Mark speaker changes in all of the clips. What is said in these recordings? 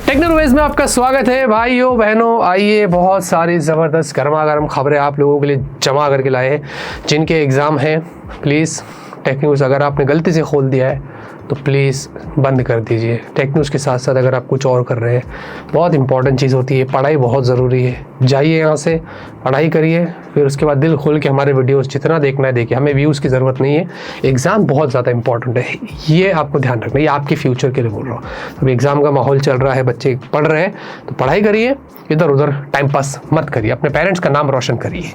Speaker 1: Technologies में आपका स्वागत है भाइयों बहनों। आइए, बहुत सारी ज़बरदस्त गर्मा गर्म खबरें आप लोगों के लिए जमा करके लाए हैं। जिनके एग्ज़ाम हैं, प्लीज़ टेक न्यूज़ अगर आपने गलती से खोल दिया है तो प्लीज़ बंद कर दीजिए। टेक न्यूज़ के साथ साथ अगर आप कुछ और कर रहे हैं, बहुत इंपॉर्टेंट चीज़ होती है, पढ़ाई बहुत ज़रूरी है। जाइए यहाँ से, पढ़ाई करिए, फिर उसके बाद दिल खोल के हमारे वीडियोस जितना देखना है देखिए। हमें व्यूज़ की ज़रूरत नहीं है, एग्ज़ाम बहुत ज़्यादा इंपॉर्टेंट है, ये आपको ध्यान रखना है। ये आपके फ्यूचर के लिए बोल रहा हूँ। अभी एग्ज़ाम का माहौल चल रहा है, बच्चे पढ़ रहे हैं तो पढ़ाई करिए, इधर उधर टाइम पास मत करिए, अपने पेरेंट्स का नाम रोशन करिए।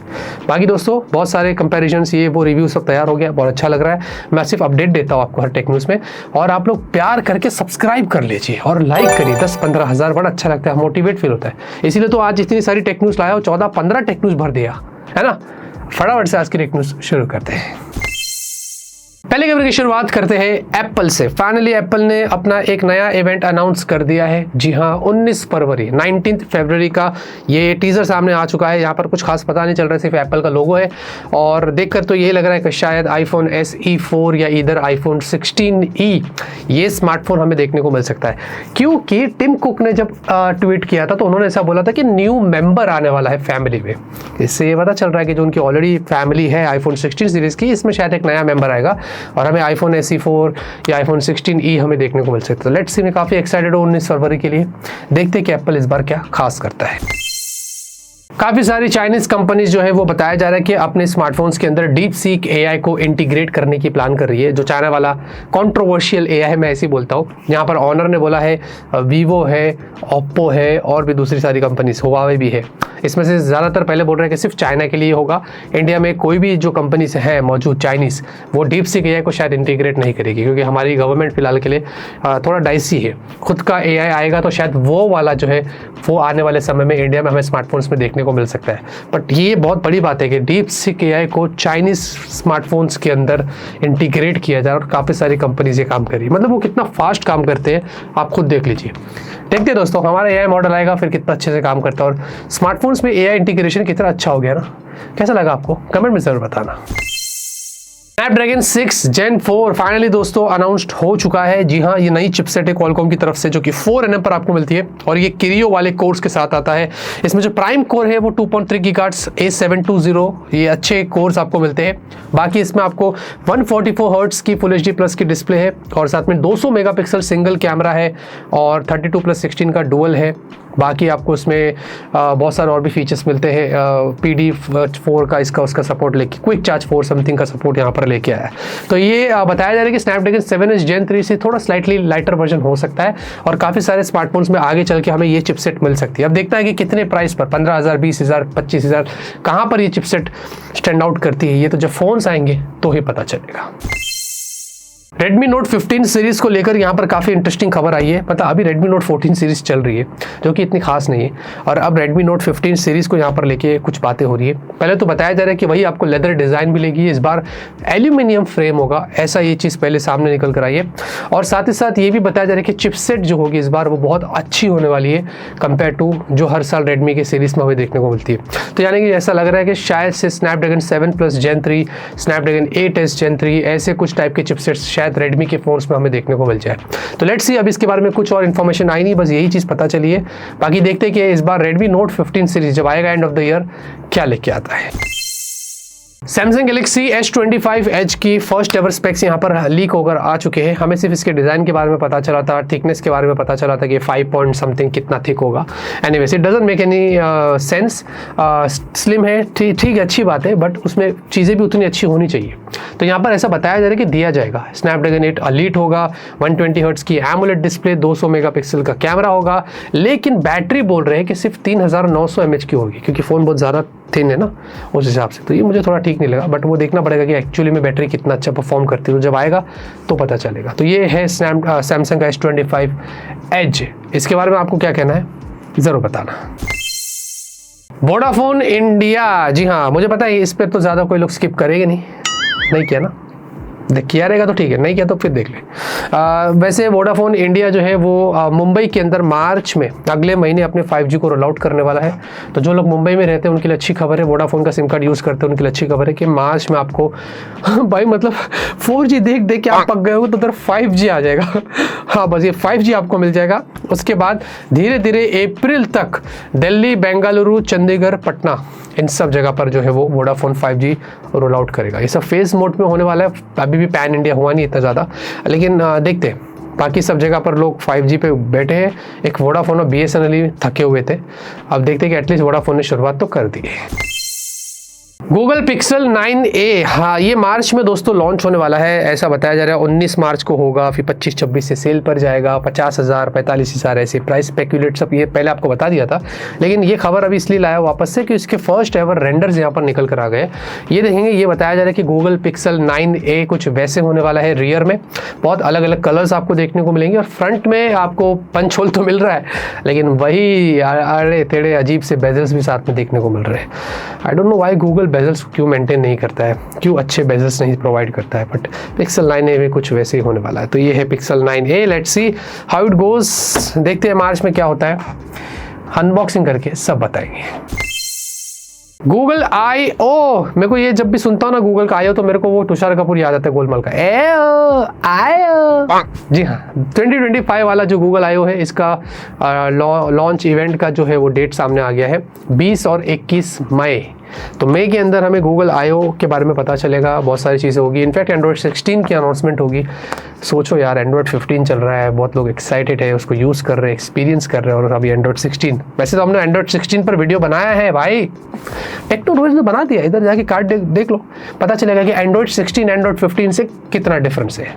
Speaker 1: बाकी दोस्तों बहुत सारे कंपैरिजन्स, ये वो रिव्यू सब तैयार हो गया, बहुत अच्छा लग रहा है। मैं सिर्फ अपडेट देता हूँ आपको हर टेक न्यूज़ में, और आप लोग प्यार करके सब्सक्राइब कर लीजिए और लाइक करिए। 10-15 हज़ार बड़ा अच्छा लगता है, मोटिवेट फील होता है। इसीलिए तो आज इतनी सारी टेक न्यूज़ लाया हो, 14-15 टेक न्यूज़ भर दिया है ना। फटाफट से आज की टेक न्यूज़ शुरू करते हैं। पहले खबर की शुरुआत करते हैं एप्पल से। फाइनली एप्पल ने अपना एक नया इवेंट अनाउंस कर दिया है। जी हाँ, 19 फरवरी 19 फरवरी का ये टीज़र सामने आ चुका है। यहाँ पर कुछ खास पता नहीं चल रहा है, सिर्फ एप्पल का लोगो है और देखकर तो ये लग रहा है कि शायद आईफोन SE 4 या इधर आईफोन 16e ये स्मार्टफोन हमें देखने को मिल सकता है। क्योंकि टिम कुक ने जब ट्वीट किया था तो उन्होंने ऐसा बोला था कि न्यू मेंबर आने वाला है फैमिली में। इससे ये पता चल रहा है कि जो उनकी ऑलरेडी फैमिली है आईफोन 16 सीरीज़ की, इसमें शायद एक नया मेंबर आएगा और हमें आईफोन SE 4 या आईफोन 16e हमें देखने को मिल सकता है। लेट्स सी, मैं काफ़ी एक्साइटेड हूँ 19 फरवरी के लिए। देखते हैं कि एप्पल इस बार क्या खास करता है। काफ़ी सारी चाइनीज़ कंपनीज जो है वो बताया जा रहा है कि अपने स्मार्टफोन्स के अंदर डीप सीक AI को इंटीग्रेट करने की प्लान कर रही है। जो चाइना वाला कंट्रोवर्शियल AI है, मैं ऐसे ही बोलता हूँ। यहाँ पर ऑनर ने बोला है, वीवो है, ओप्पो है और भी दूसरी सारी कंपनीज, हुआवे भी है। इसमें से ज़्यादातर पहले बोल रहे हैं कि सिर्फ चाइना के लिए होगा। इंडिया में कोई भी जो कंपनीज हैं मौजूद चाइनीज़, वो डीप सीक AI को शायद इंटीग्रेट नहीं करेगी, क्योंकि हमारी गवर्नमेंट फिलहाल के लिए थोड़ा डाइसी है। खुद का AI आएगा तो शायद वो वाला जो है वो आने वाले समय में इंडिया में हमें स्मार्टफोन्स में देखने को मिल सकता है। बट ये बहुत बड़ी बात है कि डीप सीक AI को चाइनीज़ स्मार्टफोन्स के अंदर इंटीग्रेट किया जाए और काफ़ी सारी कंपनीज ये काम करी। मतलब वो कितना फास्ट काम करते हैं आप खुद देख लीजिए। देखते हैं दोस्तों, हमारा AI मॉडल आएगा फिर कितना अच्छे से काम करता है, और स्मार्टफोन्स में AI इंटीग्रेशन कितना अच्छा हो गया ना। कैसा लगा आपको, कमेंट में ज़रूर बताना। स्नैपड्रैगन 6 Gen 4 फाइनली दोस्तों अनाउंस्ड हो चुका है। जी हाँ, ये नई चिपसेट है क्वालकॉम की तरफ से, जो कि 4nm पर आपको मिलती है और ये किरियो वाले कोर्स के साथ आता है। इसमें जो प्राइम कोर है वो 2.3 GHz A720, ये अच्छे कोर्स आपको मिलते हैं। बाकी इसमें आपको 144 हर्ट्ज की फुल HD प्लस की डिस्प्ले है और साथ में 200 मेगापिक्सल सिंगल कैमरा है और 32+16 का डुअल है। बाकी आपको इसमें बहुत सारे और भी फीचर्स मिलते हैं। PD4 का इसका उसका सपोर्ट लेके, क्विक चार्ज 4 समथिंग का सपोर्ट यहाँ पर लेके आया है। तो ये बताया जा रहा है कि स्नैपड्रैगन 7 Gen 3 से थोड़ा स्लाइटली लाइटर वर्जन हो सकता है और काफ़ी सारे स्मार्टफोन्स में आगे चल के हमें ये चिपसेट मिल सकती है। अब देखता है कि कितने प्राइस पर, 15,000, 20,000, 25,000, कहाँ पर ये चिपसेट स्टैंड आउट करती है। ये तो जब फ़ोन्स आएंगे तो ही पता चलेगा। Redmi Note 15 सीरीज़ को लेकर यहाँ पर काफ़ी इंटरेस्टिंग खबर आई है। पता अभी Redmi Note 14 सीरीज़ चल रही है जो कि इतनी खास नहीं है, और अब Redmi Note 15 सीरीज़ को यहाँ पर लेके कुछ बातें हो रही है। पहले तो बताया जा रहा है कि वही आपको लेदर डिज़ाइन मिलेगी, इस बार एल्यूमिनियम फ्रेम होगा, ऐसा ये चीज़ पहले सामने निकल कर आई है। और साथ ही साथ ये भी बताया जा रहा है कि चिपसेट जो होगी इस बार वो बहुत अच्छी होने वाली है कंपेयर टू जो हर साल Redmi के सीरीज़ में हमें देखने को मिलती है। तो यानी कि ऐसा लग रहा है कि शायद से Snapdragon 7+ Gen 3, Snapdragon 8s Gen 3 ऐसे कुछ टाइप के चिपसेट्स शायद Redmi के फोन्स में हमें देखने को मिल जाए। तो लेट्स सी, अब इसके बारे में कुछ और इन्फॉर्मेशन आई नहीं, बस यही चीज़ पता चली है। बाकी देखते हैं कि इस बार Redmi Note 15 सीरीज जब आएगा एंड ऑफ द ईयर क्या लेके आता है। Samsung Galaxy S25 Edge की फर्स्ट एवर स्पेक्स यहाँ पर लीक होकर आ चुके हैं। हमें सिर्फ इसके डिज़ाइन के बारे में पता चला था, थिकनेस के बारे में पता चला था कि 5 पॉइंट समथिंग कितना थिक होगा। Anyways, it doesn't make any sense. Slim है, ठीक है, अच्छी बात है, बट उसमें चीज़ें भी उतनी अच्छी होनी चाहिए। तो यहाँ पर ऐसा बताया जा रहा है कि दिया जाएगा स्नैपड्रैगन 8 एलीट होगा, 120 हर्ट्ज की एमोलेड डिस्प्ले, 200 मेगापिक्सल का कैमरा होगा, लेकिन बैटरी बोल रहे हैं कि सिर्फ 3900 mAh की होगी, क्योंकि फ़ोन बहुत ज़्यादा थिन है ना उस हिसाब से। तो ये मुझे थोड़ा ठीक नहीं लगा, बट वो देखना पड़ेगा कि एक्चुअली में बैटरी कितना अच्छा परफॉर्म करती है, तो जब आएगा तो पता चलेगा। तो ये है सैमसंग का S25 Edge। इसके बारे में आपको क्या कहना है ज़रूर बताना। वोडाफोन इंडिया, जी हाँ, मुझे पता है इस पर तो ज़्यादा कोई लोग स्किप करेंगे नहीं किया ना, किया रहेगा तो ठीक है, नहीं किया तो फिर देख ले। वैसे वोडाफोन इंडिया जो है वो मुंबई के अंदर मार्च में अगले महीने अपने 5G को रोल आउट करने वाला है। तो जो लोग मुंबई में रहते हैं उनके लिए अच्छी खबर है, वोडाफोन का सिम कार्ड यूज़ करते हैं उनके लिए अच्छी खबर है कि मार्च में आपको भाई मतलब 4G देख देख के आप पक गए हो तो उधर 5G आ जाएगा। हाँ बस ये 5G आपको मिल जाएगा। उसके बाद धीरे धीरे अप्रैल तक दिल्ली, बेंगलुरु, चंडीगढ़, पटना इन सब जगह पर जो है वो वोडाफोन 5G रोल आउट करेगा। ये सब फेज मोड में होने वाला है, अभी भी पैन इंडिया हुआ नहीं इतना ज़्यादा, लेकिन देखते हैं। बाकी सब जगह पर लोग 5G पे बैठे हैं। एक वोडाफोन और BSNL ही थके हुए थे, अब देखते हैं कि एटलीस्ट वोडाफोन ने शुरुआत तो कर दी है। गूगल पिक्सल 9a, हाँ ये मार्च में दोस्तों लॉन्च होने वाला है, ऐसा बताया जा रहा है। 19 मार्च को होगा, फिर 25-26 से सेल पर जाएगा। 50,000 45,000 ऐसे प्राइस स्पेक्यूलेट सब ये पहले आपको बता दिया था, लेकिन ये खबर अभी इसलिए लाया वापस से कि इसके फर्स्ट एवर रेंडर्स यहाँ पर निकल कर आ गए। ये देखेंगे, ये बताया जा रहा है कि गूगल पिक्सल 9a कुछ वैसे होने वाला है। रियर में बहुत अलग अलग कलर्स आपको देखने को मिलेंगे और फ्रंट में आपको पंच होल तो मिल रहा है, लेकिन वही अड़े टेढ़े अजीब से बेजल्स भी साथ में देखने को मिल रहे हैं। I don't know why Google bezels क्यों मेंटेन नहीं करता है, क्यों अच्छे बेजल्स नहीं प्रोवाइड करता है, बट पिक्सल 9a में कुछ वैसे ही होने वाला है। तो ये है pixel 9a, let's see how it goes. देखते हैं मार्च में क्या होता है, अनबॉक्सिंग करके सब बताएंगे। गूगल I/O, मेरे को ये जब भी सुनता हूँ ना गूगल का I/O तो मेरे को वो तुषार कपूर याद आता है गोलमाल का I/O। जी हाँ, 2025 वाला जो गूगल I/O है इसका लॉन्च इवेंट का जो है वो डेट सामने आ गया है, 20 और 21 मई। तो मई के अंदर हमें गूगल I/O के बारे में पता चलेगा, बहुत सारी चीज़ें होगी। इनफैक्ट एंड्रॉयड 16 की अनाउंसमेंट होगी। सोचो यार, एंड्रॉयड 15 चल रहा है, बहुत लोग एक्साइटेड है, उसको यूज़ कर रहे हैं, एक्सपीरियंस कर रहे हैं, और अभी एंड्रॉयड 16। वैसे तो हमने एंड्रॉयड 16 पर वीडियो बनाया है भाई, टेक्नोलॉजी ने बना दिया, इधर जाके कार्ड देख लो, पता चलेगा कि एंड्रॉयड 16 एंड्रॉयड 15 से कितना डिफरेंस है।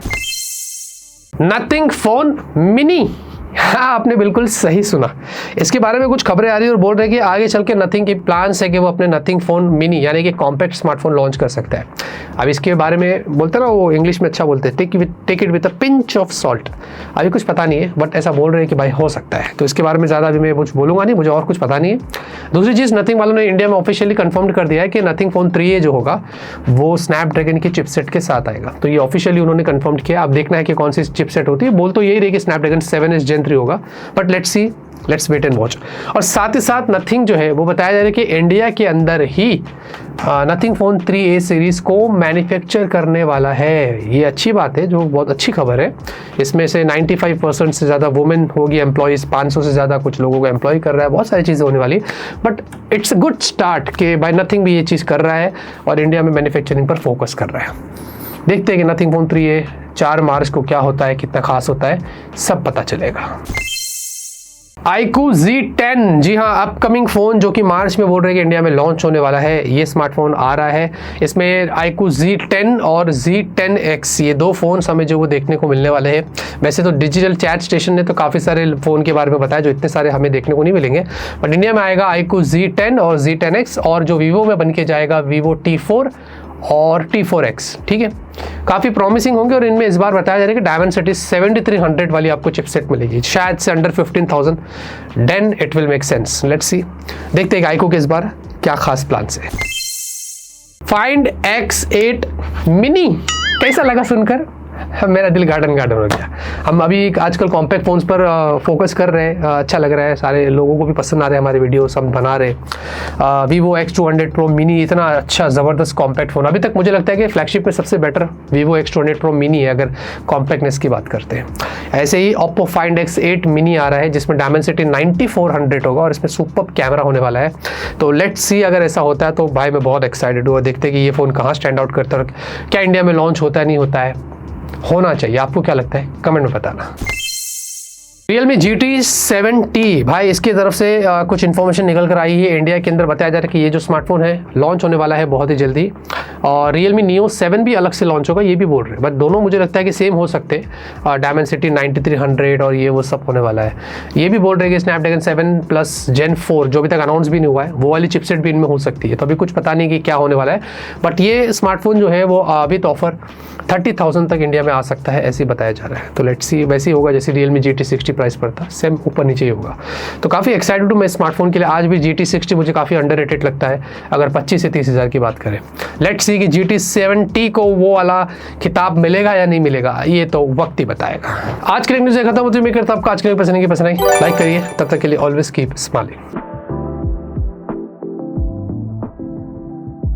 Speaker 1: नथिंग फोन मिनी, हाँ आपने बिल्कुल सही सुना, इसके बारे में कुछ खबरें आ रही है और बोल रहे हैं कि आगे चल के नथिंग के प्लान्स है कि वो अपने नथिंग फ़ोन मिनी यानी कि कॉम्पैक्ट स्मार्टफोन लॉन्च कर सकता है। अब इसके बारे में बोलते ना, वो इंग्लिश में अच्छा बोलते हैं, take it with a pinch of salt. अभी कुछ पता नहीं है, बट ऐसा बोल रहे हैं कि भाई हो सकता है, तो इसके बारे में ज़्यादा अभी मैं कुछ बोलूँगा नहीं, मुझे और कुछ पता नहीं है। दूसरी चीज़, नथिंग वालों ने इंडिया में ऑफिशियली कन्फर्म कर दिया है कि नथिंग फ़ोन 3a जो होगा वो स्नैपड्रैगन की चिपसेट के साथ आएगा। तो ये ऑफिशियली उन्होंने कन्फर्म किया। अब देखना है कि कौन सी चिपसेट होती है, बोल तो यही रही कि स्नैपड्रैगन 7s Gen 3 होगा, but let's see, let's wait and watch. और साथ ही साथ नथिंग जो है वो बताया जा रहा है कि इंडिया के अंदर ही नथिंग फ़ोन 3a सीरीज़ को मैन्युफैक्चर करने वाला है। ये अच्छी बात है, जो बहुत अच्छी खबर है। इसमें से 95% से ज़्यादा वुमेन होगी एम्प्लॉयज़, 500 से ज़्यादा कुछ लोगों को एम्प्लॉय कर रहा है, बहुत सारी चीज़ें होने वाली, but it's a good start कि भाई नथिंग भी ये चीज़ कर रहा है और इंडिया में मैन्युफैक्चरिंग पर फोकस कर रहा है। देखते हैं कि नथिंग फ़ोन 3a 4 मार्च को क्या होता है, कितना खास होता है, सब पता चलेगा। iQOO Z10, जी हाँ, अपकमिंग फ़ोन जो कि मार्च में बोल रहे हैं कि इंडिया में लॉन्च होने वाला है। ये स्मार्टफोन आ रहा है, इसमें iQOO Z10 और Z10X ये दो फ़ोन्स हमें जो वो देखने को मिलने वाले हैं। वैसे तो डिजिटल चैट स्टेशन ने तो काफ़ी सारे फ़ोन के बारे में बताया जो इतने सारे हमें देखने को नहीं मिलेंगे, बट इंडिया में आएगा iQOO Z10 और Z10X, और जो वीवो में बन के जाएगा वीवो T4 और T4X। ठीक है, काफ़ी प्रॉमिसिंग होंगे और इनमें इस बार बताया जा रहा है कि डायमेंसिटी 7300 वाली आपको चिपसेट मिलेगी, शायद से under 15,000। Then it will make sense, let's see. देखते हैं iQOO के इस बार क्या खास प्लान है। फाइंड X8 मिनी कैसा लगा सुनकर? मेरा दिल गार्डन गार्डन हो गया। हम अभी आजकल कॉम्पैक्ट फ़ोन्स पर फोकस कर रहे हैं, अच्छा लग रहा है, सारे लोगों को भी पसंद आ रहे हैं हमारे वीडियोस, हम बना रहे हैं। वीवो X200 Pro मिनी इतना अच्छा ज़बरदस्त कॉम्पैक्ट फ़ोन, अभी तक मुझे लगता है कि फ्लैगशिप में सबसे better Vivo X200 Pro mini है अगर कॉम्पैक्टनेस की बात करते हैं। ऐसे ही ओप्पो फाइंड X8 मिनी आ रहा है जिसमें डायमेंसिटी 9400 होगा और इसमें सुपर कैमरा होने वाला है। तो लेट्स सी, अगर ऐसा होता है तो भाई मैं बहुत एक्साइटेड हुआ। देखते हैं कि ये फ़ोन कहाँ स्टैंड आउट करता है, क्या इंडिया में लॉन्च होता है नहीं होता है, होना चाहिए। आपको क्या लगता है, कमेंट में बताना। Realme GT7T, भाई इसकी तरफ से कुछ इन्फॉर्मेशन निकल कर आई है। इंडिया के अंदर बताया जा रहा है कि ये जो स्मार्टफोन है लॉन्च होने वाला है बहुत ही जल्दी, और Realme Neo 7 भी अलग से लॉन्च होगा, ये भी बोल रहे हैं, बट दोनों मुझे लगता है कि सेम हो सकते हैं। डायमेंसिटी 9300 और ये वो सब होने वाला है। ये भी बोल रहे हैं कि स्नैपड्रैगन 7+ Gen 4 जो अभी तक अनाउंस भी नहीं हुआ है, वो वाली चिपसेट भी इनमें हो सकती है। तो अभी कुछ पता नहीं कि क्या होने वाला है, बट ये स्मार्टफोन जो है वो अभी तो ऑफर 30,000 तक इंडिया में आ सकता है, ऐसे ही बताया जा रहा है। तो लेट्स सी, वैसे ही होगा जैसे Realme GT60 प्राइस पर था, सेम ऊपर नीचे ही होगा। तो काफ़ी एक्साइटेड हूँ मैं स्मार्टफोन के लिए। आज भी GT60 मुझे काफ़ी अंडररेटेड लगता है अगर 25 से 30 हज़ार की बात करें। लेट्स सी कि GT70 को वो वाला खिताब मिलेगा या नहीं मिलेगा, ये तो वक्त ही बताएगा। आज के न्यूज़ खत्म होती है। मैं करता हूँ आपको आज के लिए पसंद आई, लाइक करिए। तब तक के लिए ऑलवेज कीप स्माइलिंग।